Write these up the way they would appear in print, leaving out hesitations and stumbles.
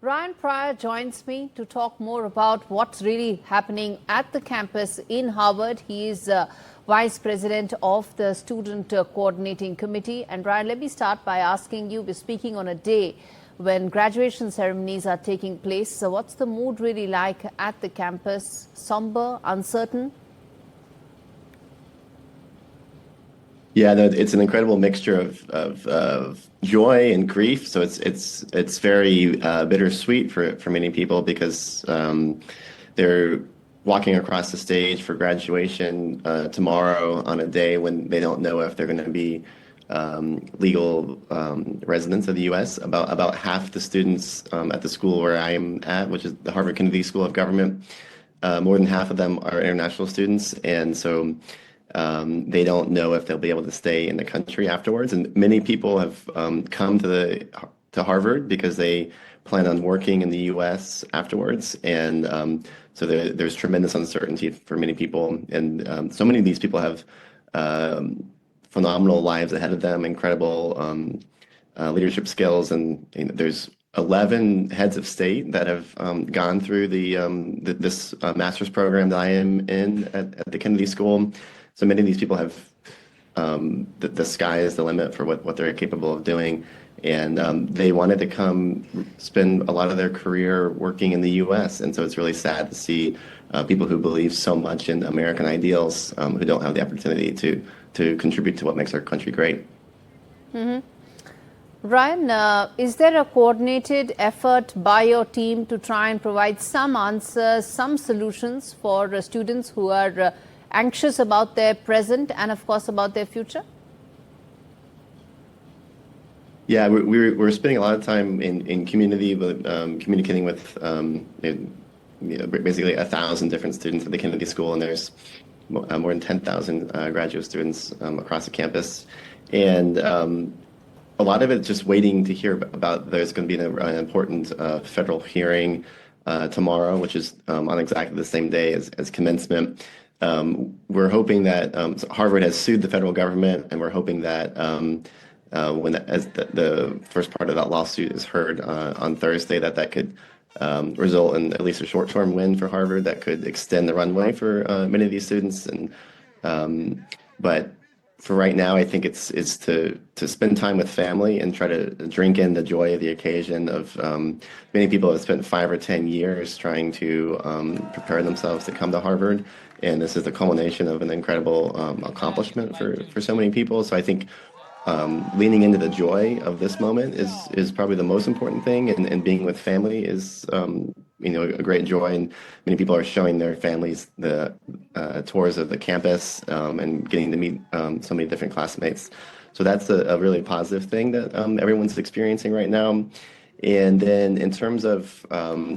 Ryan Pryor joins me to talk more about what's really happening at the campus in Harvard. He is Vice President of the Student Coordinating Committee. And Ryan, let me start by asking you, we're speaking on a day when graduation ceremonies are taking place. So what's the mood really like at the campus? Somber, uncertain? Yeah, no, it's an incredible mixture of joy and grief. So it's very bittersweet for many people because they're walking across the stage for graduation tomorrow on a day when they don't know if they're going to be legal residents of the U.S. About half the students at the school where I am at, which is the Harvard Kennedy School of Government, more than half of them are international students, and so they don't know if they'll be able to stay in the country afterwards. And many people have come to Harvard because they plan on working in the U.S. afterwards. And so there's tremendous uncertainty for many people. And so many of these people have phenomenal lives ahead of them, incredible leadership skills. And there's 11 heads of state that have gone through this master's program that I am in at the Kennedy School. So many of these people have the sky is the limit for what they're capable of doing. And they wanted to come spend a lot of their career working in the U.S. And so it's really sad to see people who believe so much in American ideals who don't have the opportunity to contribute to what makes our country great. Mm-hmm. Ryan, is there a coordinated effort by your team to try and provide some answers, some solutions for students who are anxious about their present and, of course, about their future? Yeah, we're spending a lot of time in community, communicating with basically 1,000 different students at the Kennedy School, and there's more than 10,000 graduate students across the campus. And a lot of it just waiting to hear about there's going to be an important federal hearing tomorrow, which is on exactly the same day as commencement. We're hoping that Harvard has sued the federal government, and we're hoping that as the first part of that lawsuit is heard on Thursday, that could result in at least a short-term win for Harvard that could extend the runway for many of these students. And but for right now, I think it's to spend time with family and try to drink in the joy of the occasion. Of many people have spent 5 or 10 years trying to prepare themselves to come to Harvard, and this is the culmination of an incredible accomplishment for so many people. So I think leaning into the joy of this moment is probably the most important thing, and being with family is a great joy. And many people are showing their families the tours of the campus and getting to meet so many different classmates. So that's a really positive thing that everyone's experiencing right now. And then in terms of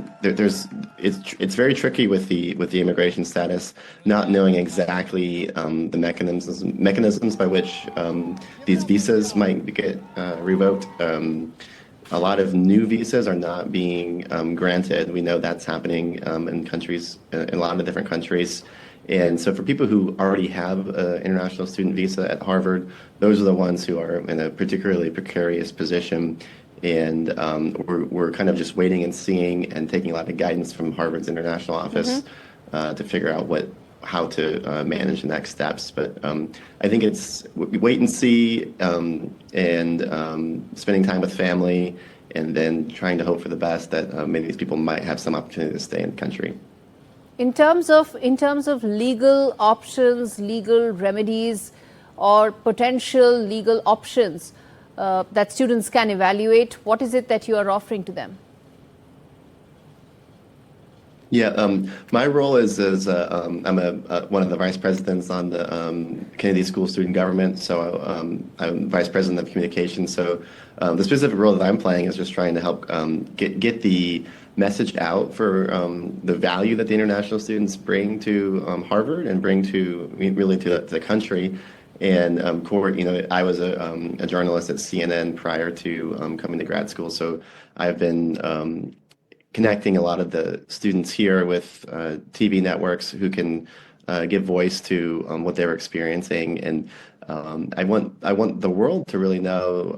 it's very tricky with the immigration status, not knowing exactly the mechanisms by which these visas might get revoked. A lot of new visas are not being granted. We know that's happening in a lot of different countries. And so for people who already have an international student visa at Harvard, those are the ones who are in a particularly precarious position. And we're kind of just waiting and seeing and taking a lot of guidance from Harvard's international office to figure out how to manage the next steps. But I think it's wait and see and spending time with family, and then trying to hope for the best that many of these people might have some opportunity to stay in the country. In terms of legal options, legal remedies, or potential legal options that students can evaluate, what is it that you are offering to them? Yeah, my role is I'm one of the vice presidents on the Kennedy School of Student Government, so I'm vice president of communications. So the specific role that I'm playing is just trying to help get the message out for the value that the international students bring to Harvard and bring to the country. And I was a journalist at CNN prior to coming to grad school, so I've been connecting a lot of the students here with TV networks who can give voice to what they're experiencing. And I want the world to really know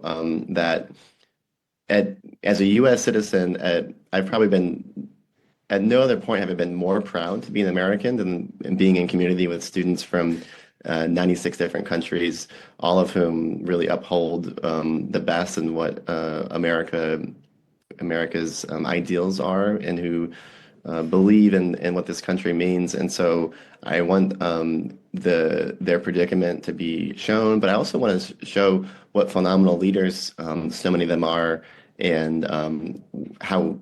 that as a U.S. citizen, I've probably been at no other point have I been more proud to be an American than being in community with students from 96 different countries, all of whom really uphold the best in what America's ideals are, and who believe in what this country means. And so I want their predicament to be shown, but I also want to show what phenomenal leaders so many of them are, and how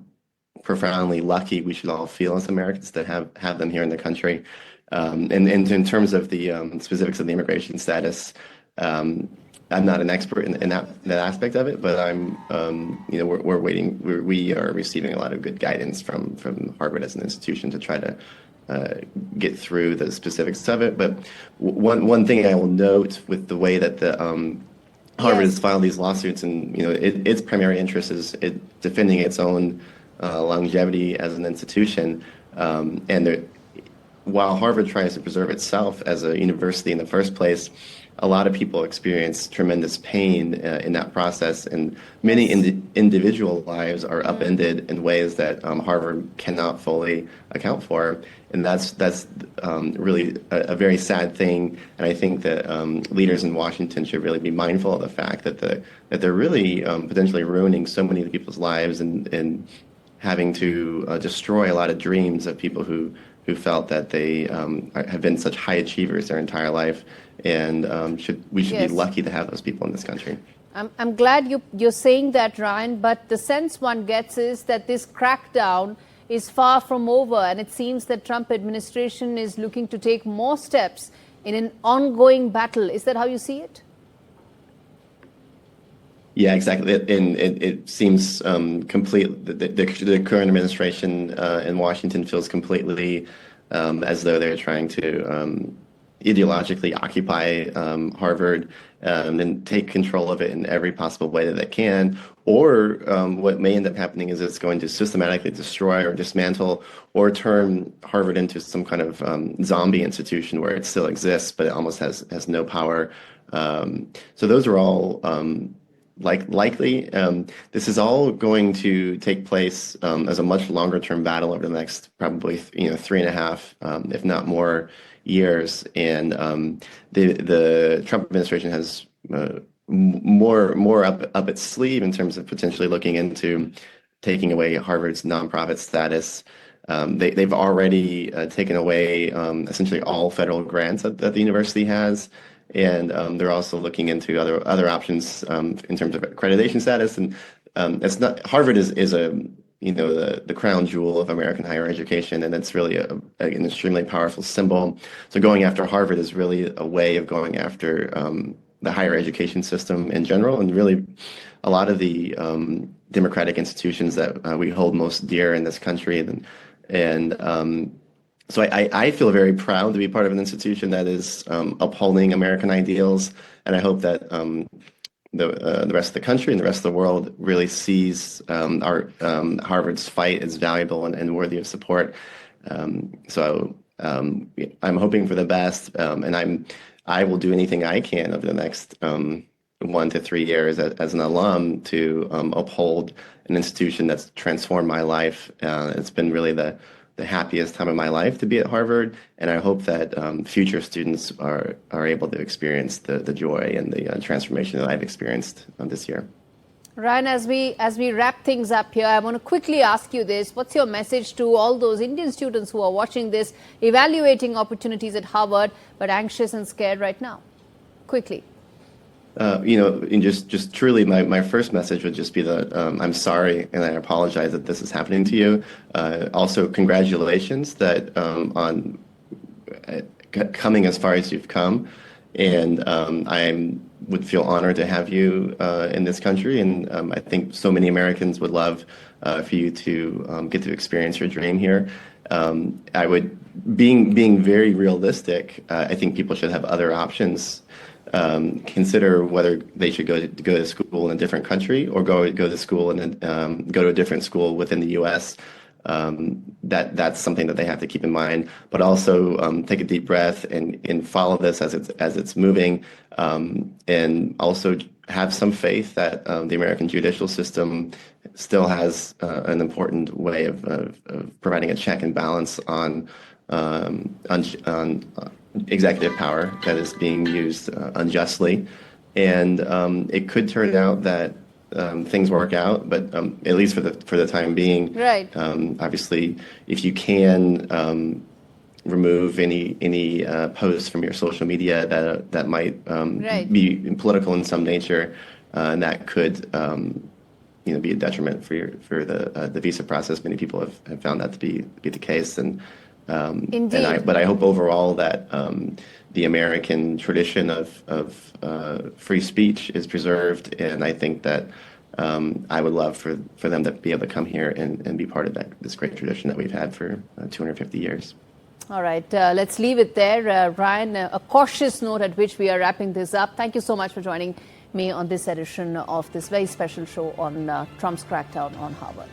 profoundly lucky we should all feel as Americans to have them here in the country. And in terms of the specifics of the immigration status, I'm not an expert in that aspect of it, but we're waiting. We are receiving a lot of good guidance from Harvard as an institution to try to get through the specifics of it. But one thing I will note with the way that the Harvard has filed these lawsuits, and its primary interest is defending its own longevity as an institution, while Harvard tries to preserve itself as a university in the first place, a lot of people experience tremendous pain in that process, and many individual lives are upended in ways that Harvard cannot fully account for, and that's really a very sad thing. And I think that leaders in Washington should really be mindful of the fact that they're really potentially ruining so many of people's lives, and having to destroy a lot of dreams of people who felt that they have been such high achievers their entire life, and we should be lucky to have those people in this country. I'm glad you're saying that, Ryan, but the sense one gets is that this crackdown is far from over, and it seems that Trump administration is looking to take more steps in an ongoing battle. Is that how you see it? Yeah, exactly. And it seems complete. The current administration in Washington feels completely as though they're trying to ideologically occupy Harvard and take control of it in every possible way that they can. Or what may end up happening is it's going to systematically destroy or dismantle or turn Harvard into some kind of zombie institution where it still exists, but it almost has no power. So those are all likely. This is all going to take place as a much longer term battle over the next probably 3.5, if not more, years. And the Trump administration has more up its sleeve in terms of potentially looking into taking away Harvard's nonprofit status. They've already taken away essentially all federal grants that the university has. And they're also looking into other options in terms of accreditation status. And it's not Harvard is the crown jewel of American higher education, and it's really an extremely powerful symbol. So going after Harvard is really a way of going after the higher education system in general, and really a lot of the democratic institutions that we hold most dear in this country. So I feel very proud to be part of an institution that is upholding American ideals, and I hope that the rest of the country and the rest of the world really sees our Harvard's fight as valuable and worthy of support. So I'm hoping for the best, and I will do anything I can over the next 1 to 3 years as an alum to uphold an institution that's transformed my life. It's been really the happiest time of my life to be at Harvard, and I hope that future students are able to experience the joy and the transformation that I've experienced this year. Ryan, as we wrap things up here, I want to quickly ask you this. What's your message to all those Indian students who are watching this, evaluating opportunities at Harvard, but anxious and scared right now? Quickly. And just truly, my first message would just be that I'm sorry and I apologize that this is happening to you. Also, congratulations that on coming as far as you've come, and I would feel honored to have you in this country. And I think so many Americans would love for you to get to experience your dream here. Being very realistic, I think people should have other options. Consider whether they should go to school in a different country or go to school and go to a different school within the U.S. That's something that they have to keep in mind. But also take a deep breath and follow this as it's moving. And also have some faith that the American judicial system still has an important way of providing a check and balance on executive power that is being used unjustly. And it could turn out that things work out, but at least for the time being, Right. obviously, if you can remove any posts from your social media that might Right. be political in some nature, and that could be a detriment for the visa process. Many people have found that to be the case, and Indeed. but I hope overall that the American tradition of free speech is preserved, and I think that I would love for them to be able to come here and be part of this great tradition that we've had for 250 years. All right, let's leave it there. Ryan, a cautious note at which we are wrapping this up. Thank you so much for joining me on this edition of this very special show on Trump's crackdown on Harvard.